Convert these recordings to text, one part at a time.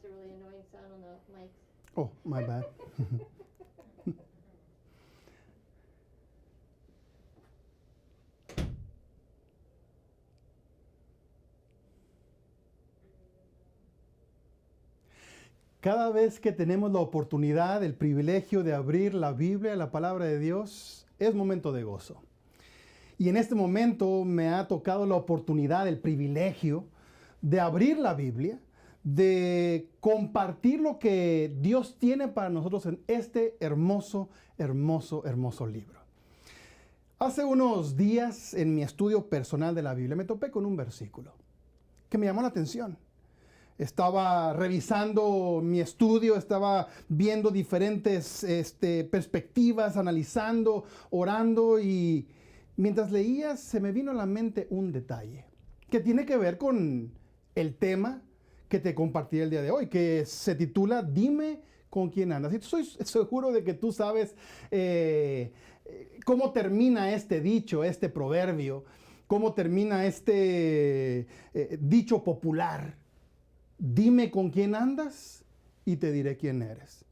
a really annoying sound on the mics. Oh, my bad. Cada vez que tenemos la oportunidad, el privilegio de abrir la Biblia, la palabra de Dios, es momento de gozo. Y en este momento me ha tocado la oportunidad, el privilegio de abrir la Biblia, de compartir lo que Dios tiene para nosotros en este hermoso, hermoso, hermoso libro. Hace unos días en mi estudio personal de la Biblia me topé con un versículo que me llamó la atención. Estaba revisando mi estudio, estaba viendo diferentes perspectivas, analizando, orando, y mientras leía se me vino a la mente un detalle que tiene que ver con el tema que te compartí el día de hoy, que se titula Dime con quién andas. Y estoy seguro de que tú sabes cómo termina este dicho, este proverbio, cómo termina este dicho popular. Dime con quién andas y te diré quién eres.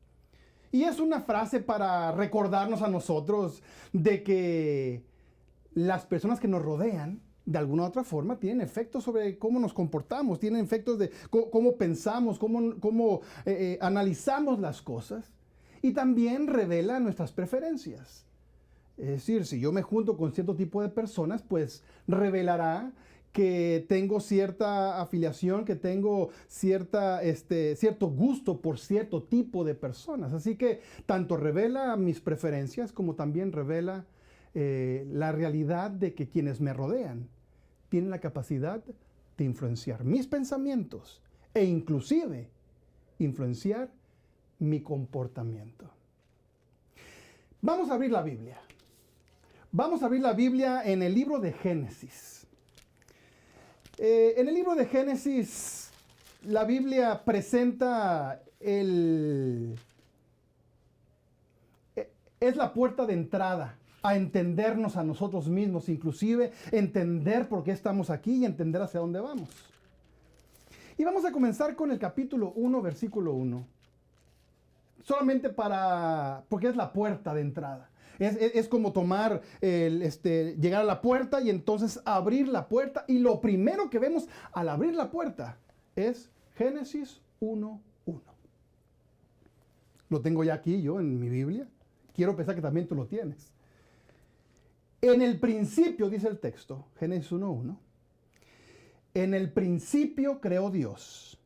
Y es una frase para recordarnos a nosotros de que las personas que nos rodean, de alguna u otra forma, tienen efectos sobre cómo nos comportamos, tienen efectos de cómo pensamos, cómo analizamos las cosas, y también revela nuestras preferencias. Es decir, si yo me junto con cierto tipo de personas, pues revelará que tengo cierta afiliación, que tengo cierto gusto por cierto tipo de personas. Así que tanto revela mis preferencias como también revela la realidad de que quienes me rodean tienen la capacidad de influenciar mis pensamientos e inclusive influenciar mi comportamiento. Vamos a abrir la Biblia. Vamos a abrir la Biblia en el libro de Génesis. En el libro de Génesis, la Biblia presenta es la puerta de entrada a entendernos a nosotros mismos, inclusive entender por qué estamos aquí y entender hacia dónde vamos. Y vamos a comenzar con el capítulo 1, versículo 1. Solamente porque es la puerta de entrada. Es como tomar, llegar a la puerta y entonces abrir la puerta. Y lo primero que vemos al abrir la puerta es Génesis 1:1. Lo tengo ya aquí yo en mi Biblia. Quiero pensar que también tú lo tienes. En el principio, dice el texto, Génesis 1:1. En el principio creó Dios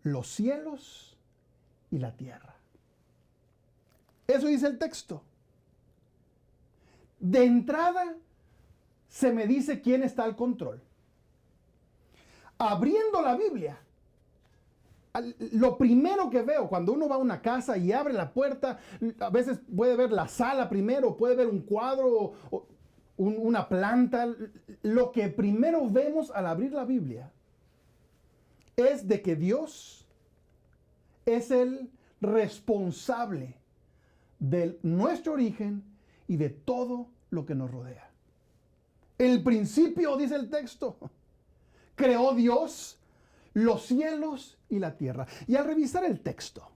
los cielos y la tierra. Eso dice el texto. De entrada, se me dice quién está al control. Abriendo la Biblia, lo primero que veo cuando uno va a una casa y abre la puerta, a veces puede ver la sala primero, puede ver un cuadro, una planta. Lo que primero vemos al abrir la Biblia es de que Dios es el responsable de nuestro origen y de todo lo que nos rodea. En el principio, dice el texto, creó Dios los cielos y la tierra. Y al revisar el texto,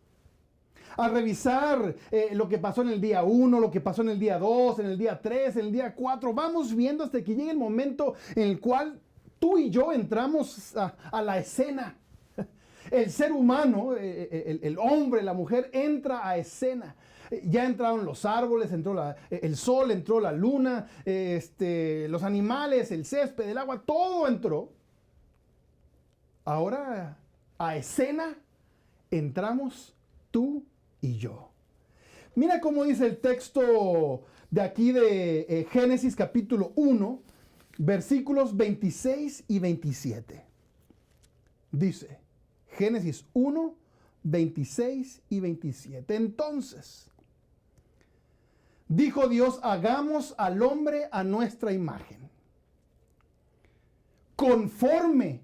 al revisar lo que pasó en el día 1, lo que pasó en el día 2, en el día 3, en el día 4, vamos viendo hasta que llegue el momento en el cual tú y yo entramos a la escena. El ser humano, el hombre, la mujer, entra a escena. Ya entraron los árboles, entró el sol, entró la luna, los animales, el césped, el agua, todo entró. Ahora a escena entramos tú y yo. Mira cómo dice el texto de aquí de Génesis capítulo 1, versículos 26 y 27. Dice, Génesis 1, 26 y 27. Entonces, dijo Dios, hagamos al hombre a nuestra imagen, conforme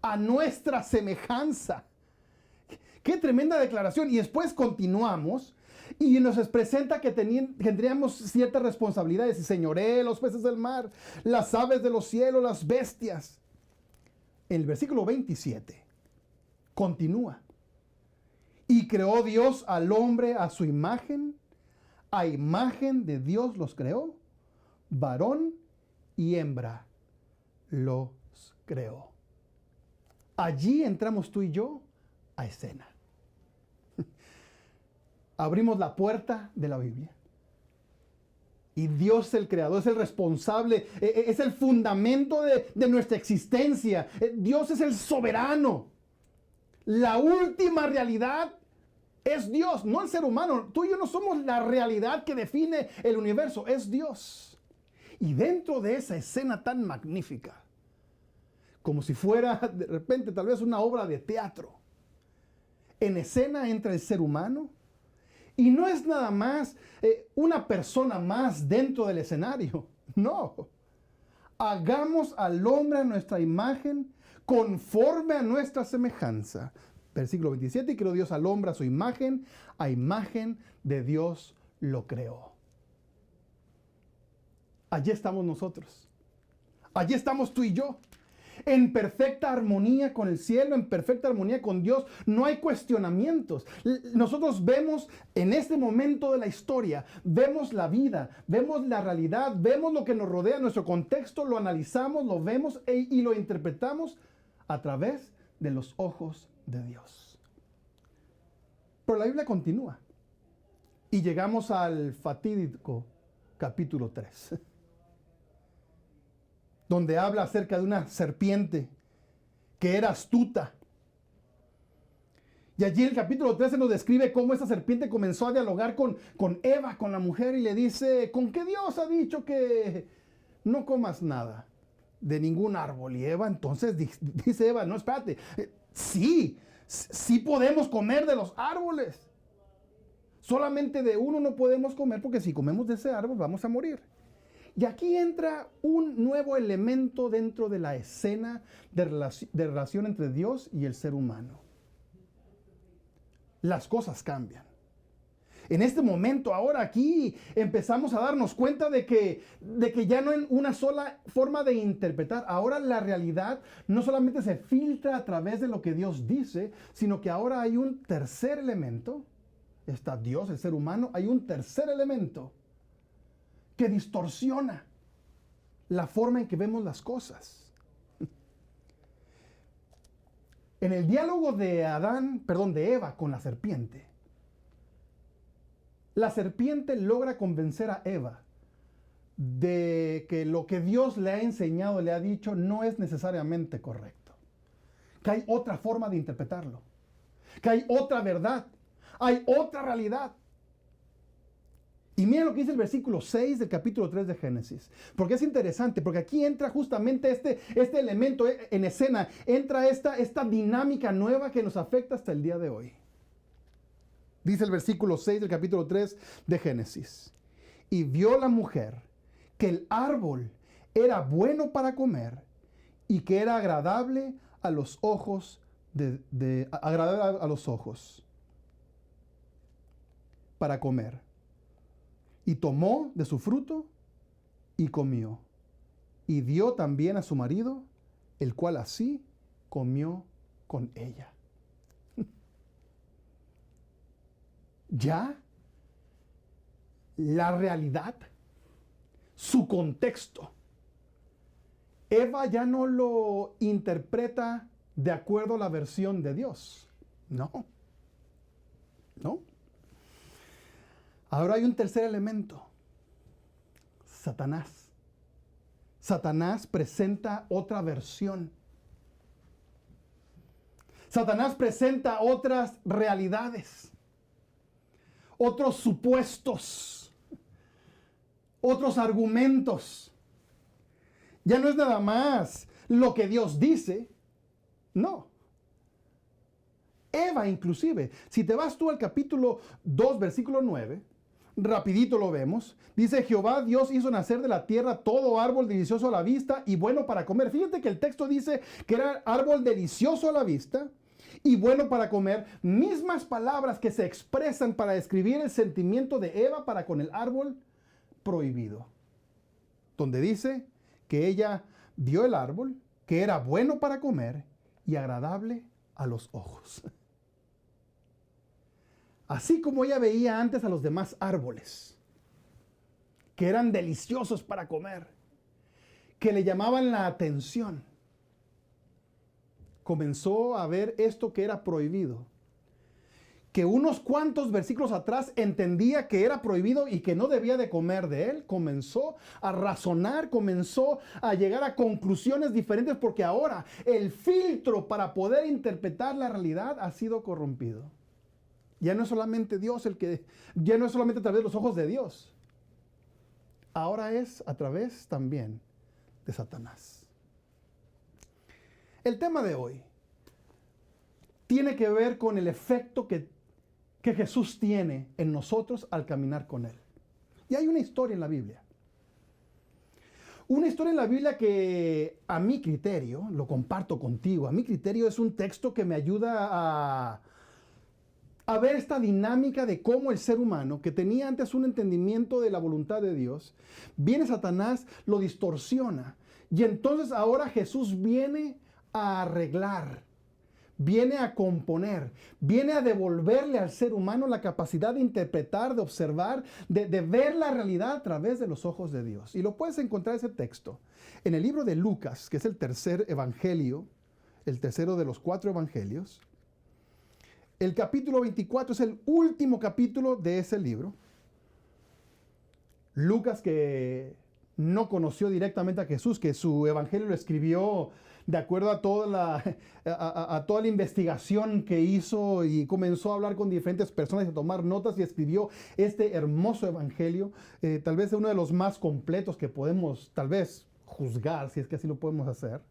a nuestra semejanza. Qué tremenda declaración. Y después continuamos y nos presenta que tendríamos ciertas responsabilidades. Y señoré los peces del mar, las aves de los cielos, las bestias. En el versículo 27 continúa. Y creó Dios al hombre a su imagen. A imagen de Dios los creó. Varón y hembra los creó. Allí entramos tú y yo a escena. Abrimos la puerta de la Biblia. Y Dios, el creador, es el responsable, es el fundamento de nuestra existencia. Dios es el soberano. La última realidad es Dios, no el ser humano. Tú y yo no somos la realidad que define el universo, es Dios. Y dentro de esa escena tan magnífica, como si fuera de repente tal vez una obra de teatro, en escena entra el ser humano. Y no es nada más una persona más dentro del escenario. No. Hagamos al hombre a nuestra imagen, conforme a nuestra semejanza. Versículo 27, y creó Dios al hombre a imagen de Dios lo creó. Allí estamos nosotros. Allí estamos tú y yo. En perfecta armonía con el cielo, en perfecta armonía con Dios. No hay cuestionamientos. Nosotros vemos en este momento de la historia, vemos la vida, vemos la realidad, vemos lo que nos rodea, nuestro contexto, lo analizamos, lo vemos y lo interpretamos a través de los ojos de Dios. Pero la Biblia continúa y llegamos al fatídico capítulo 3. Donde habla acerca de una serpiente que era astuta. Y allí en el capítulo 13 nos describe cómo esa serpiente comenzó a dialogar con Eva, con la mujer, y le dice, ¿con qué Dios ha dicho que no comas nada de ningún árbol? Y Eva entonces dice Eva, no, espérate, sí podemos comer de los árboles. Solamente de uno no podemos comer porque si comemos de ese árbol vamos a morir. Y aquí entra un nuevo elemento dentro de la escena de relación entre Dios y el ser humano. Las cosas cambian. En este momento, ahora aquí, empezamos a darnos cuenta de que ya no hay una sola forma de interpretar. Ahora la realidad no solamente se filtra a través de lo que Dios dice, sino que ahora hay un tercer elemento. Está Dios, el ser humano. Hay un tercer elemento que distorsiona la forma en que vemos las cosas. En el diálogo de Eva con la serpiente logra convencer a Eva de que lo que Dios le ha enseñado, le ha dicho, no es necesariamente correcto. Que hay otra forma de interpretarlo. Que hay otra verdad. Hay otra realidad. Y miren lo que dice el versículo 6 del capítulo 3 de Génesis. Porque es interesante, porque aquí entra justamente este elemento en escena. Entra esta dinámica nueva que nos afecta hasta el día de hoy. Dice el versículo 6 del capítulo 3 de Génesis. Y vio la mujer que el árbol era bueno para comer y que era agradable a los ojos, agradable a los ojos para comer. Y tomó de su fruto y comió. Y dio también a su marido, el cual así comió con ella. Ya la realidad, su contexto, Eva ya no lo interpreta de acuerdo a la versión de Dios. No. Ahora hay un tercer elemento. Satanás. Satanás presenta otra versión. Satanás presenta otras realidades, otros supuestos, otros argumentos. Ya no es nada más lo que Dios dice, no. Eva inclusive, si te vas tú al capítulo 2, versículo 9, rapidito lo vemos. Dice, Jehová Dios hizo nacer de la tierra todo árbol delicioso a la vista y bueno para comer. Fíjate que el texto dice que era árbol delicioso a la vista y bueno para comer. Mismas palabras que se expresan para describir el sentimiento de Eva para con el árbol prohibido. Donde dice que ella vio el árbol, que era bueno para comer y agradable a los ojos. así como ella veía antes a los demás árboles, que eran deliciosos para comer, que le llamaban la atención, comenzó a ver esto que era prohibido, que unos cuantos versículos atrás entendía que era prohibido y que no debía de comer de él. Comenzó a razonar, comenzó a llegar a conclusiones diferentes, porque ahora el filtro para poder interpretar la realidad ha sido corrompido. Ya no es solamente Dios ya no es solamente a través de los ojos de Dios, ahora es a través también de Satanás. El tema de hoy tiene que ver con el efecto que Jesús tiene en nosotros al caminar con Él. Y hay una historia en la Biblia. Una historia en la Biblia que a mi criterio, lo comparto contigo, a mi criterio es un texto que me ayuda a ver esta dinámica de cómo el ser humano, que tenía antes un entendimiento de la voluntad de Dios, viene Satanás, lo distorsiona. Y entonces ahora Jesús viene a arreglar, viene a componer, viene a devolverle al ser humano la capacidad de interpretar, de observar, de ver la realidad a través de los ojos de Dios. Y lo puedes encontrar ese texto en el libro de Lucas, que es el tercer evangelio, el tercero de los 4 evangelios. El capítulo 24 es el último capítulo de ese libro. Lucas, que no conoció directamente a Jesús, que su evangelio lo escribió de acuerdo a toda la investigación que hizo, y comenzó a hablar con diferentes personas y a tomar notas, y escribió este hermoso evangelio, tal vez uno de los más completos que podemos tal vez juzgar, si es que así lo podemos hacer.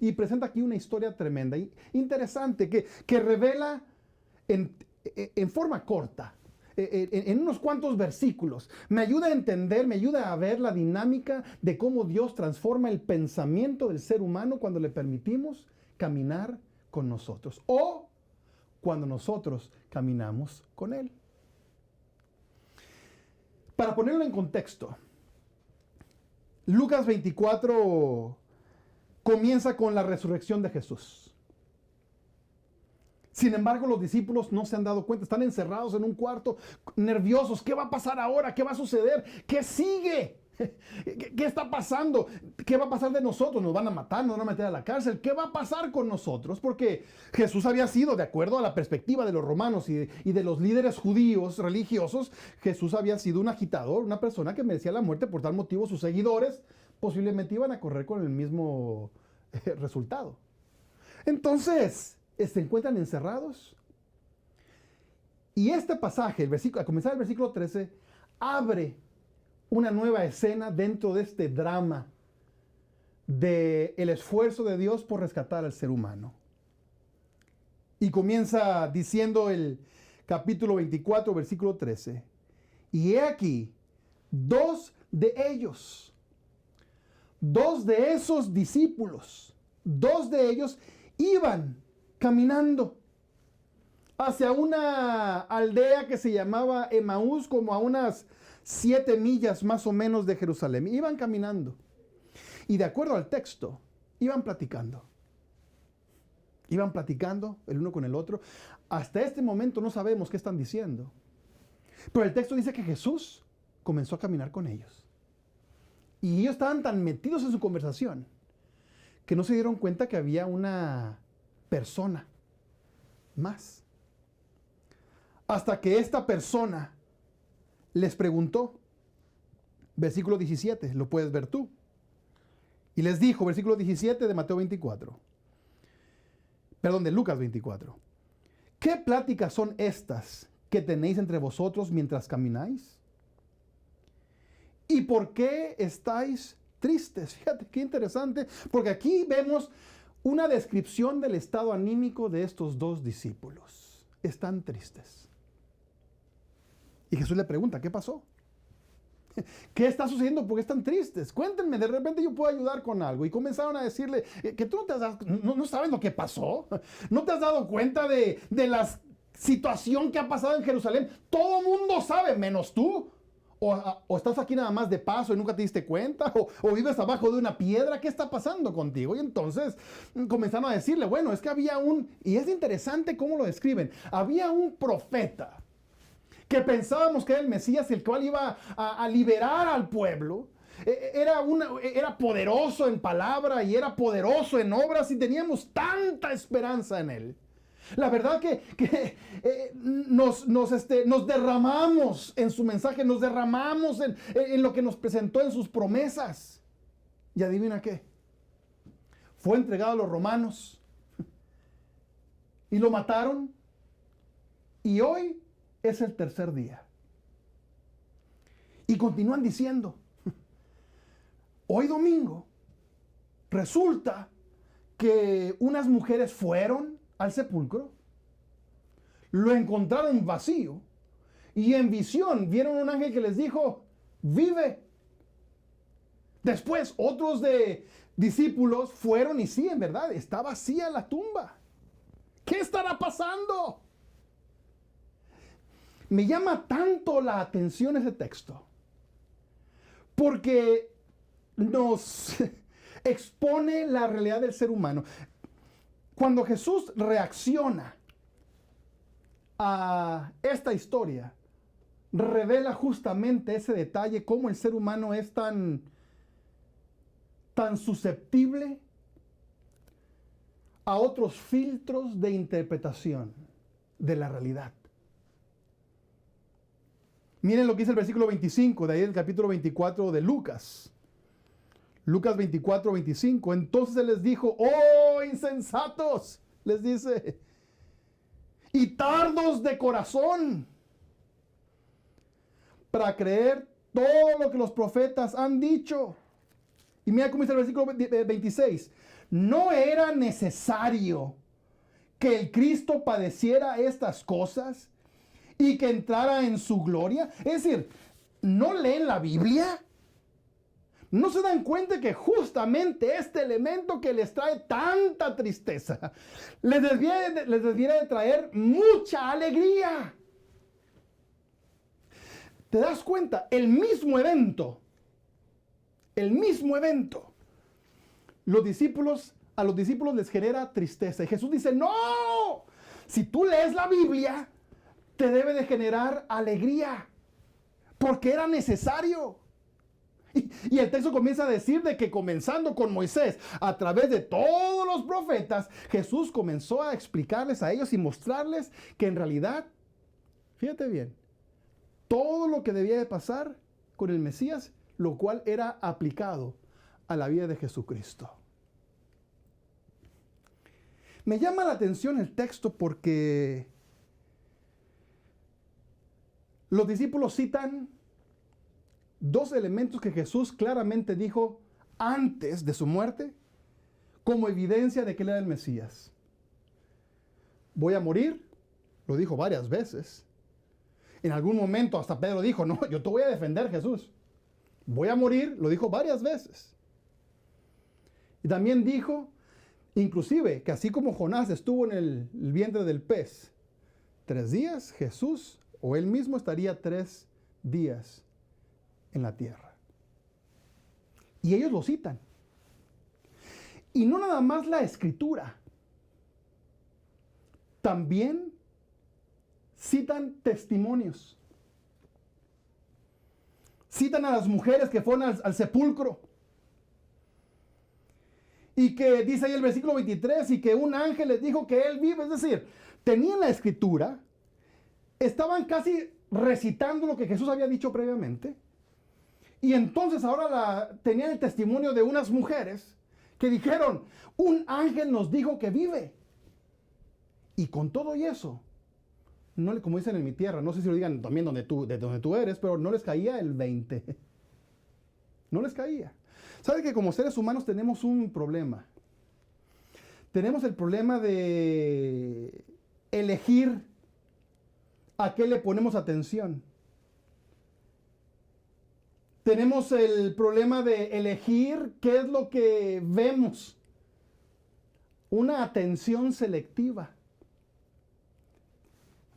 Y presenta aquí una historia tremenda, interesante, que revela en forma corta, en unos cuantos versículos, me ayuda a entender, me ayuda a ver la dinámica de cómo Dios transforma el pensamiento del ser humano cuando le permitimos caminar con nosotros, o cuando nosotros caminamos con Él. Para ponerlo en contexto, Lucas 24 comienza con la resurrección de Jesús. Sin embargo, los discípulos no se han dado cuenta, están encerrados en un cuarto, nerviosos. ¿Qué va a pasar ahora? ¿Qué va a suceder? ¿Qué sigue? ¿Qué está pasando? ¿Qué va a pasar de nosotros? ¿Nos van a matar? ¿Nos van a meter a la cárcel? ¿Qué va a pasar con nosotros? Porque Jesús había sido, de acuerdo a la perspectiva de los romanos y de los líderes judíos religiosos, Jesús había sido un agitador, una persona que merecía la muerte. Por tal motivo, sus seguidores posiblemente iban a correr con el mismo resultado. Entonces, se encuentran encerrados. Y este pasaje, a comenzar el versículo 13, abre una nueva escena dentro de este drama del esfuerzo de Dios por rescatar al ser humano. Y comienza diciendo el capítulo 24, versículo 13. Y he aquí, dos de esos discípulos, dos de ellos iban caminando hacia una aldea que se llamaba Emaús, como a unas 7 millas más o menos de Jerusalén. Iban caminando y, de acuerdo al texto, iban platicando el uno con el otro. Hasta este momento no sabemos qué están diciendo, pero el texto dice que Jesús comenzó a caminar con ellos, y ellos estaban tan metidos en su conversación que no se dieron cuenta que había una persona más, hasta que esta persona les preguntó, versículo 17, lo puedes ver tú, y les dijo, versículo 17 de Mateo 24, perdón, de Lucas 24, ¿qué pláticas son estas que tenéis entre vosotros mientras camináis? ¿Y por qué estáis tristes? Fíjate qué interesante, porque aquí vemos una descripción del estado anímico de estos dos discípulos. Están tristes. Y Jesús le pregunta, ¿qué pasó? ¿Qué está sucediendo? ¿Por qué están tristes? Cuéntenme, de repente yo puedo ayudar con algo. Y comenzaron a decirle que tú no sabes lo que pasó. ¿No te has dado cuenta de la situación que ha pasado en Jerusalén? Todo el mundo sabe, menos tú. O estás aquí nada más de paso y nunca te diste cuenta, o vives abajo de una piedra, ¿qué está pasando contigo? Y entonces comenzaron a decirle, bueno, es que había y es interesante cómo lo describen, había un profeta que pensábamos que era el Mesías, el cual iba a liberar al pueblo. Era poderoso en palabra y era poderoso en obras y teníamos tanta esperanza en él. La verdad que nos derramamos en su mensaje, nos derramamos en lo que nos presentó en sus promesas. Y adivina qué, fue entregado a los romanos y lo mataron y hoy es el tercer día. Y continúan diciendo, hoy domingo resulta que unas mujeres fueron al sepulcro, lo encontraron vacío y en visión vieron un ángel que les dijo, vive. Después otros discípulos fueron y sí, en verdad, está vacía la tumba. ¿Qué estará pasando? Me llama tanto la atención ese texto porque nos expone la realidad del ser humano. Cuando Jesús reacciona a esta historia, revela justamente ese detalle, cómo el ser humano es tan susceptible a otros filtros de interpretación de la realidad. Miren lo que dice el versículo 25, de ahí el capítulo 24 de Lucas. Lucas 24, 25. Entonces Él les dijo, oh insensatos, les dice, y tardos de corazón para creer todo lo que los profetas han dicho. Y mira cómo dice el versículo 26. No era necesario que el Cristo padeciera estas cosas y que entrara en su gloria. Es decir, ¿no leen la Biblia? ¿No se dan cuenta que justamente este elemento que les trae tanta tristeza les debiera de traer mucha alegría? ¿Te das cuenta? El mismo evento, a los discípulos les genera tristeza. Y Jesús dice, no, si tú lees la Biblia, te debe de generar alegría, porque era necesario. Y el texto comienza a decir de que comenzando con Moisés, a través de todos los profetas, Jesús comenzó a explicarles a ellos y mostrarles que en realidad, fíjate bien, todo lo que debía de pasar con el Mesías, lo cual era aplicado a la vida de Jesucristo. Me llama la atención el texto porque los discípulos citan dos elementos que Jesús claramente dijo antes de su muerte como evidencia de que Él era el Mesías. Voy a morir, lo dijo varias veces. En algún momento hasta Pedro dijo, no, yo te voy a defender, Jesús. Voy a morir, lo dijo varias veces. Y también dijo, inclusive, que así como Jonás estuvo en el vientre del pez 3 días, Jesús o Él mismo estaría 3 días en la tierra. Y ellos lo citan. Y no nada más la escritura, también citan testimonios. Citan a las mujeres que fueron al sepulcro. Y que dice ahí el versículo 23, y que un ángel les dijo que Él vive. Es decir, tenían la escritura, estaban casi recitando lo que Jesús había dicho previamente. Y entonces ahora tenían el testimonio de unas mujeres que dijeron, un ángel nos dijo que vive. Y con todo y eso, no, como dicen en mi tierra, no sé si lo digan también de donde tú eres, pero no les caía el 20. No les caía. ¿Sabes que como seres humanos tenemos un problema? Tenemos el problema de elegir a qué le ponemos atención. Tenemos el problema de elegir qué es lo que vemos. Una atención selectiva.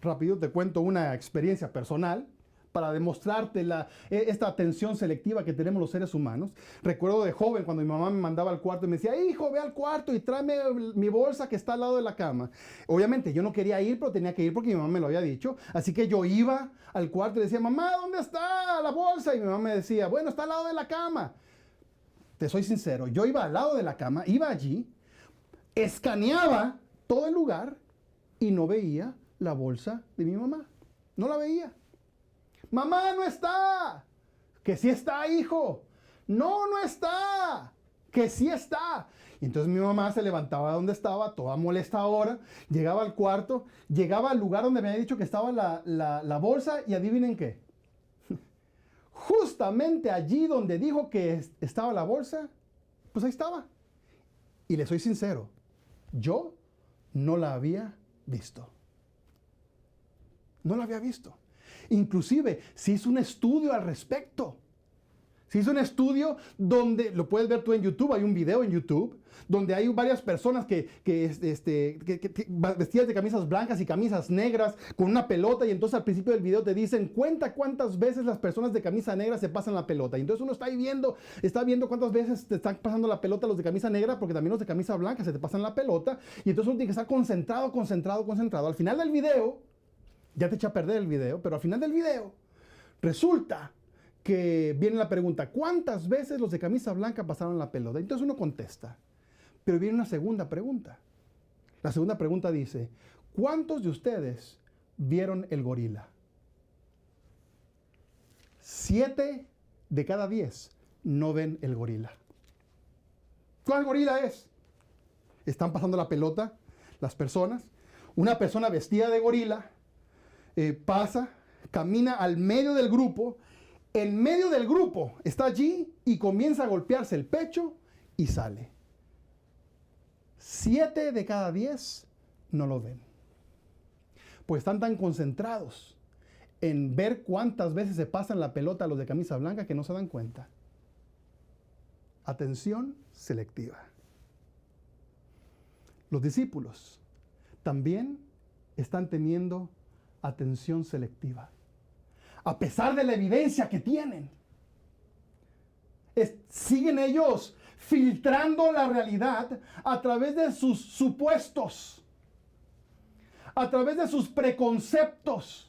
Rápido te cuento una experiencia personal. para demostrarte esta atención selectiva que tenemos los seres humanos. Recuerdo de joven cuando mi mamá me mandaba al cuarto y me decía, hijo, ve al cuarto y tráeme mi bolsa que está al lado de la cama. Obviamente yo no quería ir, pero tenía que ir porque mi mamá me lo había dicho. Así que yo iba al cuarto y decía, mamá, ¿dónde está la bolsa? Y mi mamá me decía, bueno, está al lado de la cama. Te soy sincero, yo iba al lado de la cama, iba allí, escaneaba todo el lugar y no veía la bolsa de mi mamá. No la veía. Mamá, no está. Que sí está, hijo. No, no está. Que sí está. Y entonces mi mamá se levantaba de donde estaba, toda molesta ahora, llegaba al cuarto, llegaba al lugar donde me había dicho que estaba la bolsa y adivinen qué. Justamente allí donde dijo que estaba la bolsa, pues ahí estaba. Y le soy sincero, yo no la había visto. No la había visto. Inclusive se hizo un estudio al respecto. Se hizo un estudio donde, lo puedes ver tú en YouTube, hay un video en YouTube, donde hay varias personas que vestidas de camisas blancas y camisas negras con una pelota, y entonces al principio del video te dicen, cuenta cuántas veces las personas de camisa negra se pasan la pelota. Y entonces uno está ahí está viendo cuántas veces te están pasando la pelota los de camisa negra, porque también los de camisa blanca se te pasan la pelota, y entonces uno tiene que estar concentrado, concentrado, concentrado. Al final del video, ya te echa a perder el video, pero al final del video resulta que viene la pregunta, ¿cuántas veces los de camisa blanca pasaron la pelota? Entonces uno contesta, pero viene una segunda pregunta. La segunda pregunta dice, ¿cuántos de ustedes vieron el gorila? 7 de cada 10 no ven el gorila. ¿Cuál gorila es? Están pasando la pelota las personas. Una persona vestida de gorila pasa, camina al medio del grupo. En medio del grupo está allí y comienza a golpearse el pecho y sale. 7 de cada 10 no lo ven. Pues están tan concentrados en ver cuántas veces se pasan la pelota a los de camisa blanca que no se dan cuenta. Atención selectiva. Los discípulos también están teniendo atención selectiva. A pesar de la evidencia que tienen, siguen ellos filtrando la realidad a través de sus supuestos, a través de sus preconceptos.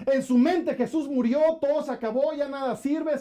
En su mente Jesús murió, todo se acabó, ya nada sirve,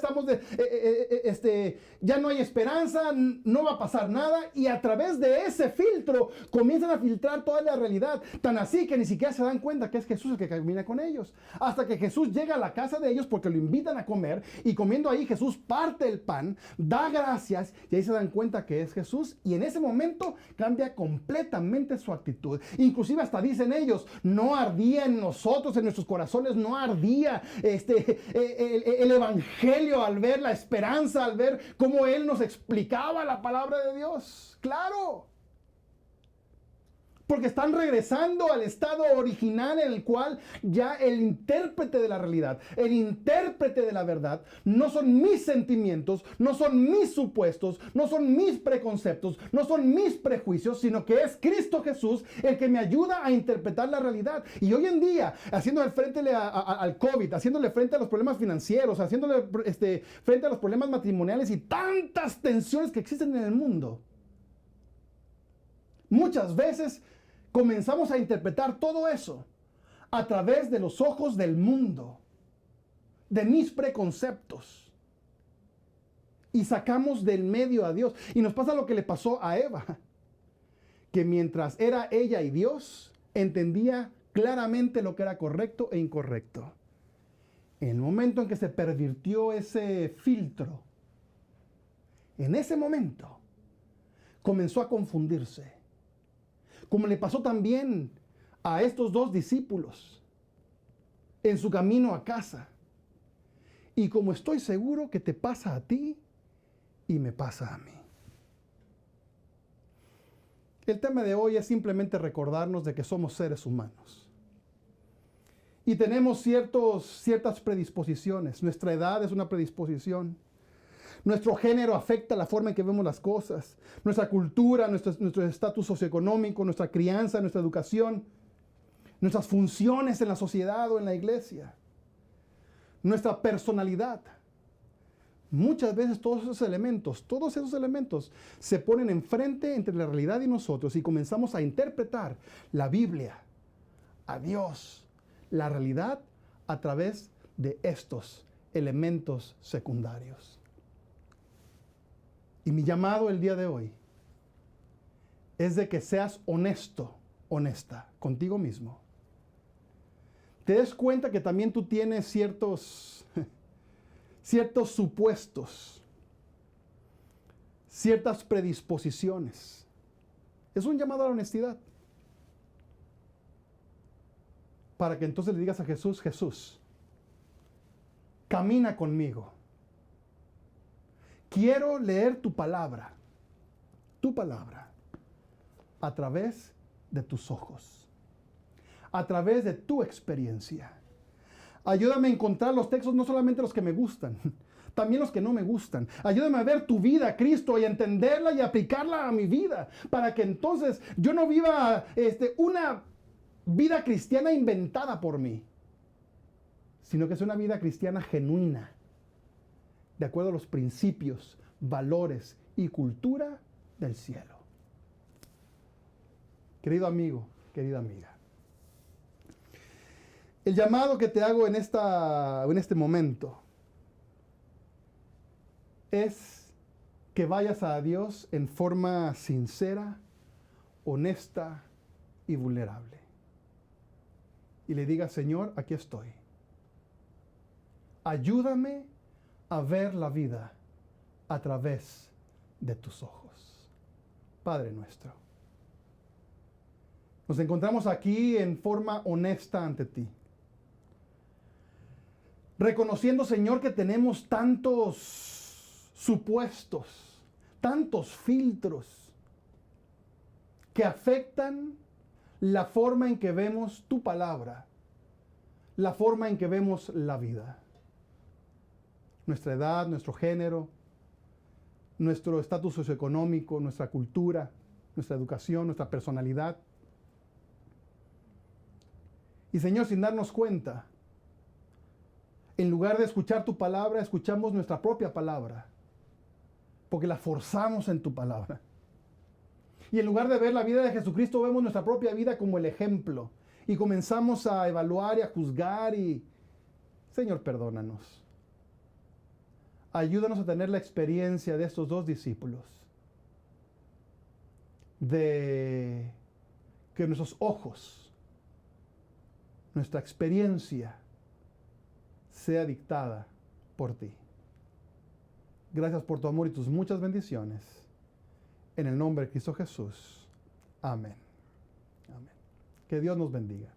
ya no hay esperanza, no va a pasar nada, y a través de ese filtro comienzan a filtrar toda la realidad, tan así que ni siquiera se dan cuenta que es Jesús el que camina con ellos, hasta que Jesús llega a la casa de ellos porque lo invitan a comer, y comiendo ahí Jesús parte el pan, da gracias, y ahí se dan cuenta que es Jesús, y en ese momento cambia completamente su actitud. Inclusive hasta dicen ellos, no ardía en nosotros, en nuestros corazones, no ardía el evangelio al ver la esperanza, al ver cómo él nos explicaba la palabra de Dios. Claro, porque están regresando al estado original en el cual ya el intérprete de la realidad, el intérprete de la verdad, no son mis sentimientos, no son mis supuestos, no son mis preconceptos, no son mis prejuicios, sino que es Cristo Jesús el que me ayuda a interpretar la realidad. Y hoy en día, haciéndole frente al COVID, haciéndole frente a los problemas financieros, haciéndole frente a los problemas matrimoniales y tantas tensiones que existen en el mundo, muchas veces comenzamos a interpretar todo eso a través de los ojos del mundo, de mis preconceptos, y sacamos del medio a Dios. Y nos pasa lo que le pasó a Eva, que mientras era ella y Dios, entendía claramente lo que era correcto e incorrecto. En el momento en que se pervirtió ese filtro, en ese momento comenzó a confundirse. Como le pasó también a estos 2 discípulos en su camino a casa. Y como estoy seguro que te pasa a ti y me pasa a mí. El tema de hoy es simplemente recordarnos de que somos seres humanos. Y tenemos ciertas predisposiciones. Nuestra edad es una predisposición. Nuestro género afecta la forma en que vemos las cosas. Nuestra cultura, nuestro estatus socioeconómico, nuestra crianza, nuestra educación, nuestras funciones en la sociedad o en la iglesia. nuestra personalidad. Muchas veces todos esos elementos se ponen enfrente entre la realidad y nosotros y comenzamos a interpretar la Biblia, a Dios, la realidad a través de estos elementos secundarios. Y mi llamado el día de hoy es de que seas honesto, honesta contigo mismo. Te des cuenta que también tú tienes ciertos supuestos, ciertas predisposiciones. Es un llamado a la honestidad. Para que entonces le digas a Jesús, Jesús, camina conmigo. Quiero leer tu palabra, a través de tus ojos, a través de tu experiencia. Ayúdame a encontrar los textos, no solamente los que me gustan, también los que no me gustan. Ayúdame a ver tu vida, Cristo, y a entenderla y aplicarla a mi vida, para que entonces yo no viva una vida cristiana inventada por mí, sino que sea una vida cristiana genuina, de acuerdo a los principios, valores y cultura del cielo. Querido amigo, querida amiga, el llamado que te hago en este momento es que vayas a Dios en forma sincera, honesta y vulnerable. Y le digas, Señor, aquí estoy. Ayúdame a ver la vida a través de tus ojos. Padre nuestro, nos encontramos aquí en forma honesta ante ti, reconociendo, Señor, que tenemos tantos supuestos, tantos filtros que afectan la forma en que vemos tu palabra, la forma en que vemos la vida. Nuestra edad, nuestro género, nuestro estatus socioeconómico, nuestra cultura, nuestra educación, nuestra personalidad. Y Señor, sin darnos cuenta, en lugar de escuchar tu palabra, escuchamos nuestra propia palabra, porque la forzamos en tu palabra. Y en lugar de ver la vida de Jesucristo, vemos nuestra propia vida como el ejemplo. Y comenzamos a evaluar y a juzgar y, Señor, perdónanos. Ayúdanos a tener la experiencia de estos dos discípulos, de que nuestros ojos, nuestra experiencia sea dictada por ti. Gracias por tu amor y tus muchas bendiciones. En el nombre de Cristo Jesús. Amén. Amén. Que Dios nos bendiga.